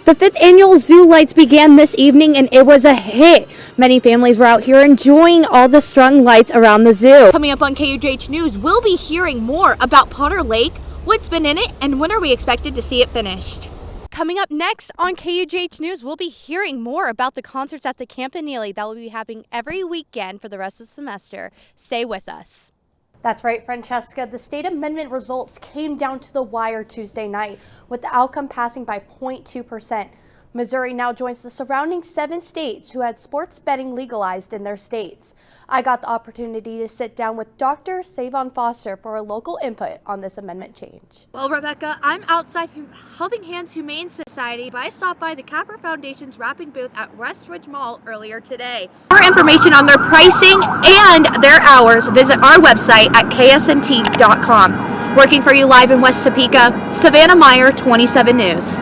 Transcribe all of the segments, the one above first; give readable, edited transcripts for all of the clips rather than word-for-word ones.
The 5th annual Zoo Lights began this evening and it was a hit. Many families were out here enjoying all the strung lights around the zoo. Coming up on KUJH News, we'll be hearing more about Potter Lake, what's been in it, and when are we expected to see it finished. Coming up next on KUJH News, we'll be hearing more about the concerts at the Camp Neely that will be happening every weekend for the rest of the semester. Stay with us. That's right, Francesca. The state amendment results came down to the wire Tuesday night, with the outcome passing by 0.2%. Missouri now joins the surrounding 7 states who had sports betting legalized in their states. I got the opportunity to sit down with Dr. Savannah Foster for a local input on this amendment change. Well, Rebecca, I'm outside Helping Hands Humane Society, but I stopped by the Capper Foundation's wrapping booth at West Ridge Mall earlier today. For more information on their pricing and their hours, visit our website at ksnt.com. Working for you live in West Topeka, Savannah Meier, 27 News.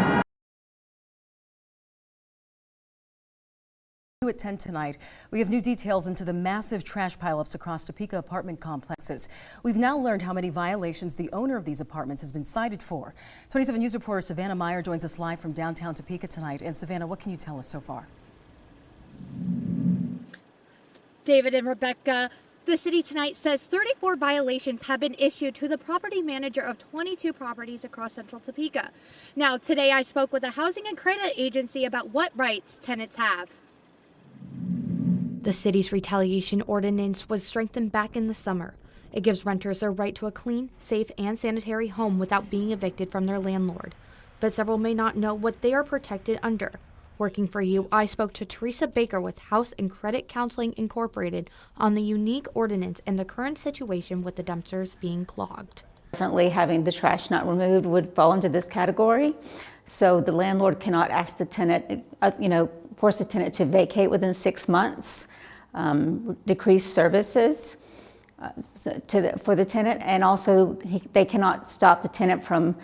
At 10 tonight, we have new details into the massive trash pileups across Topeka apartment complexes. We've now learned how many violations the owner of these apartments has been cited for. 27 News reporter Savannah Meier joins us live from downtown Topeka tonight. And Savannah, what can you tell us so far? David and Rebecca, the city tonight says 34 violations have been issued to the property manager of 22 properties across central Topeka. Now, today I spoke with a housing and credit agency about what rights tenants have. The city's retaliation ordinance was strengthened back in the summer. It gives renters their right to a clean, safe, and sanitary home without being evicted from their landlord. But several may not know what they are protected under. Working for you, I spoke to Teresa Baker with House and Credit Counseling Incorporated on the unique ordinance and the current situation with the dumpsters being clogged. Definitely having the trash not removed would fall into this category. So the landlord cannot ask the tenant, force the tenant to vacate within 6 months, decrease services for the tenant, and also they cannot stop the tenant from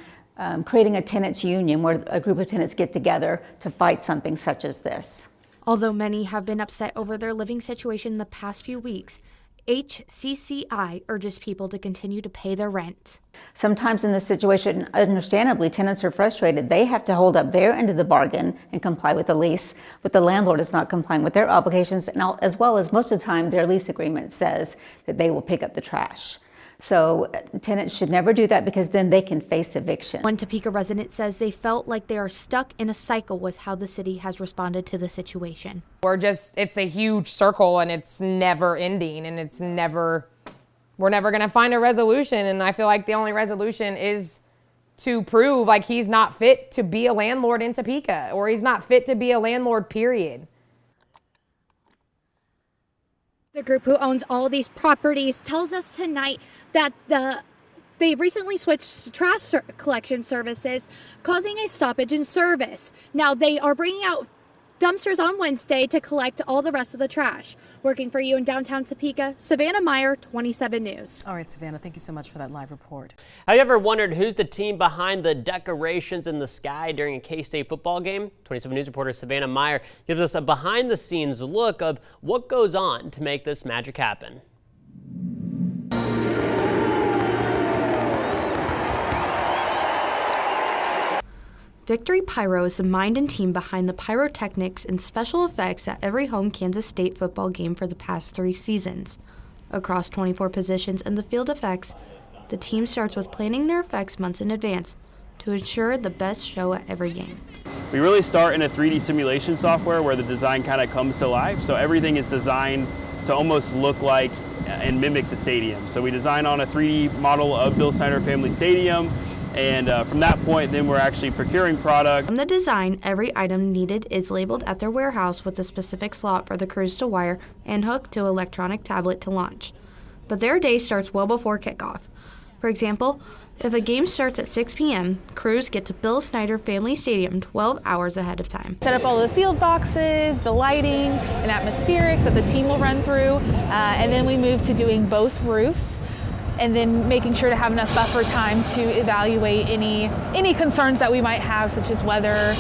creating a tenants union where a group of tenants get together to fight something such as this. Although many have been upset over their living situation the past few weeks, HCCI urges people to continue to pay their rent. Sometimes in this situation, understandably, tenants are frustrated. They have to hold up their end of the bargain and comply with the lease, but the landlord is not complying with their obligations, and as well as most of the time their lease agreement says that they will pick up the trash. So tenants should never do that because then they can face eviction. One Topeka resident says they felt like they are stuck in a cycle with how the city has responded to the situation. It's a huge circle and it's never ending, and we're never going to find a resolution. And I feel like the only resolution is to prove like he's not fit to be a landlord in Topeka, or he's not fit to be a landlord, period. The group who owns all of these properties tells us tonight that they recently switched to trash collection services, causing a stoppage in service. Now they are bringing out dumpsters on Wednesday to collect all the rest of the trash. Working for you in downtown Topeka, Savannah Meier, 27 News. All right, Savannah, thank you so much for that live report. Have you ever wondered who's the team behind the decorations in the sky during a K-State football game? 27 News reporter Savannah Meier gives us a behind-the-scenes look of what goes on to make this magic happen. Victory Pyro is the mind and team behind the pyrotechnics and special effects at every home Kansas State football game for the past 3 seasons. Across 24 positions in the field effects, the team starts with planning their effects months in advance to ensure the best show at every game. We really start in a 3D simulation software where the design kind of comes to life. So everything is designed to almost look like and mimic the stadium. So we design on a 3D model of Bill Snyder Family Stadium. And from that point, then we're actually procuring product. From the design, every item needed is labeled at their warehouse with a specific slot for the crews to wire and hook to electronic tablet to launch. But their day starts well before kickoff. For example, if a game starts at 6 p.m., crews get to Bill Snyder Family Stadium 12 hours ahead of time. Set up all the field boxes, the lighting, and atmospherics that the team will run through, and then we move to doing both roofs, and then making sure to have enough buffer time to evaluate any concerns that we might have, such as weather,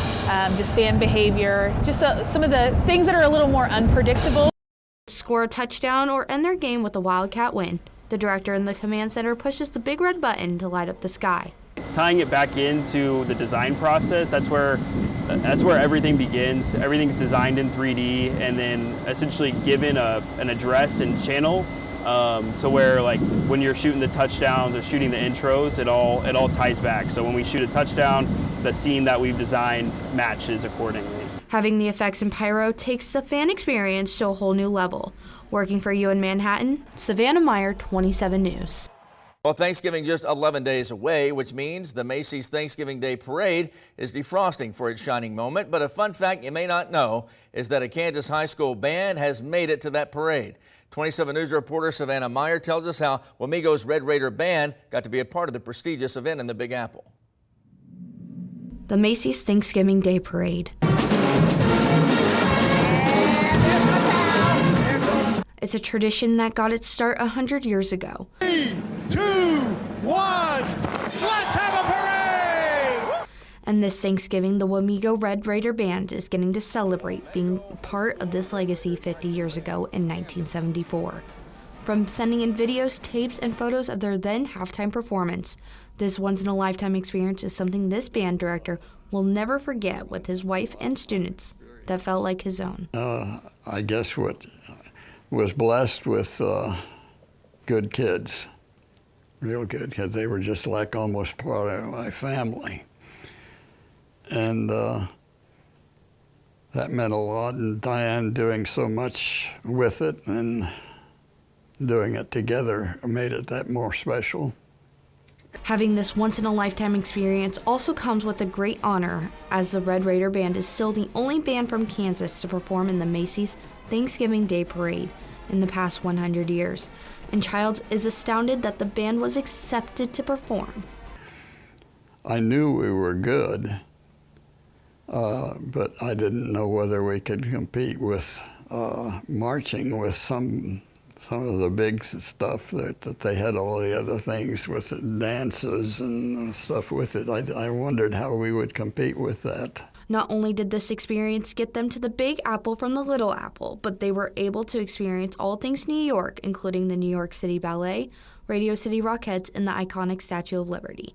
just fan behavior, just some of the things that are a little more unpredictable. Score a touchdown or end their game with a Wildcat win. The director in the command center pushes the big red button to light up the sky. tying it back into the design process, that's where everything begins. Everything's designed in 3D and then essentially given an address and channel to where, like, when you're shooting the touchdowns or shooting the intros, it all ties back. So when we shoot a touchdown, the scene that we've designed matches accordingly. Having the effects in pyro takes the fan experience to a whole new level. Working for you in Manhattan, Savannah Meier, 27 News. Well, Thanksgiving just 11 days away, which means the Macy's Thanksgiving Day Parade is defrosting for its shining moment. But a fun fact you may not know is that a Kansas high school band has made it to that parade. 27 News reporter Savannah Meier tells us how Wamigo's Red Raider Band got to be a part of the prestigious event in the Big Apple. The Macy's Thanksgiving Day Parade. It's a tradition that got its start 100 years ago. 3, 2, 1, let's have a parade! And this Thanksgiving, the Wamigo Red Raider Band is getting to celebrate being part of this legacy 50 years ago in 1974. From sending in videos, tapes, and photos of their then halftime performance, this once-in-a-lifetime experience is something this band director will never forget with his wife and students that felt like his own. I guess what was blessed with good kids, real good kids. They were just like almost part of my family. And that meant a lot, and Diane doing so much with it and doing it together made it that more special. Having this once-in-a-lifetime experience also comes with a great honor, as the Red Raider Band is still the only band from Kansas to perform in the Macy's Thanksgiving Day Parade in the past 100 years. And Childs is astounded that the band was accepted to perform. I knew we were good, but I didn't know whether we could compete with marching with some of the big stuff that they had, all the other things with the dances and stuff with it. I wondered how we would compete with that. Not only did this experience get them to the Big Apple from the Little Apple, but they were able to experience all things New York, including the New York City Ballet, Radio City Rockettes, and the iconic Statue of Liberty.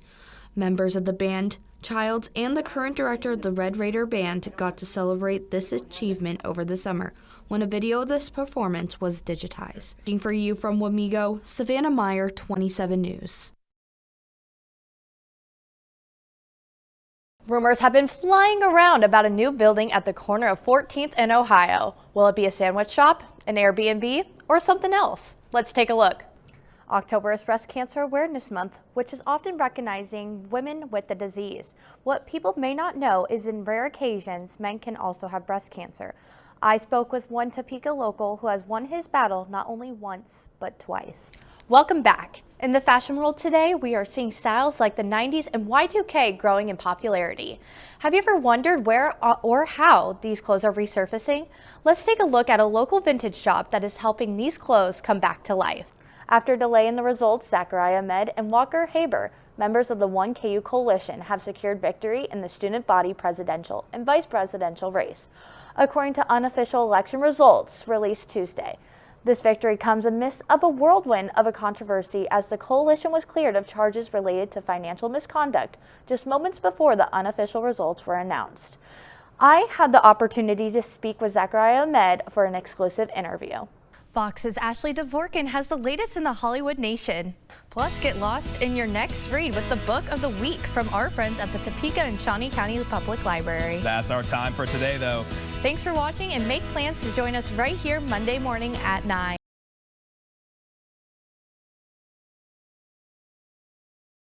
Members of the band, Childs, and the current director of the Red Raider Band got to celebrate this achievement over the summer when a video of this performance was digitized. Looking for you from Wamigo, Savannah Meier, 27 News. Rumors have been flying around about a new building at the corner of 14th and Ohio. Will it be a sandwich shop, an Airbnb, or something else? Let's take a look. October is Breast Cancer Awareness Month, which is often recognizing women with the disease. What people may not know is in rare occasions, men can also have breast cancer. I spoke with one Topeka local who has won his battle not only once, but twice. Welcome back. In the fashion world today, we are seeing styles like the 90s and Y2K growing in popularity. Have you ever wondered where or how these clothes are resurfacing? Let's take a look at a local vintage shop that is helping these clothes come back to life. After delay in the results, Zachariah Ahmed and Walker Haber, members of the 1KU Coalition, have secured victory in the student body presidential and vice presidential race, according to unofficial election results released Tuesday. This victory comes amidst of a whirlwind of a controversy as the coalition was cleared of charges related to financial misconduct just moments before the unofficial results were announced. I had the opportunity to speak with Zachariah Ahmed for an exclusive interview. Fox's Ashley Dvorkin has the latest in the Hollywood nation. Plus, get lost in your next read with the book of the week from our friends at the Topeka and Shawnee County Public Library. That's our time for today, though. Thanks for watching, and make plans to join us right here Monday morning at 9.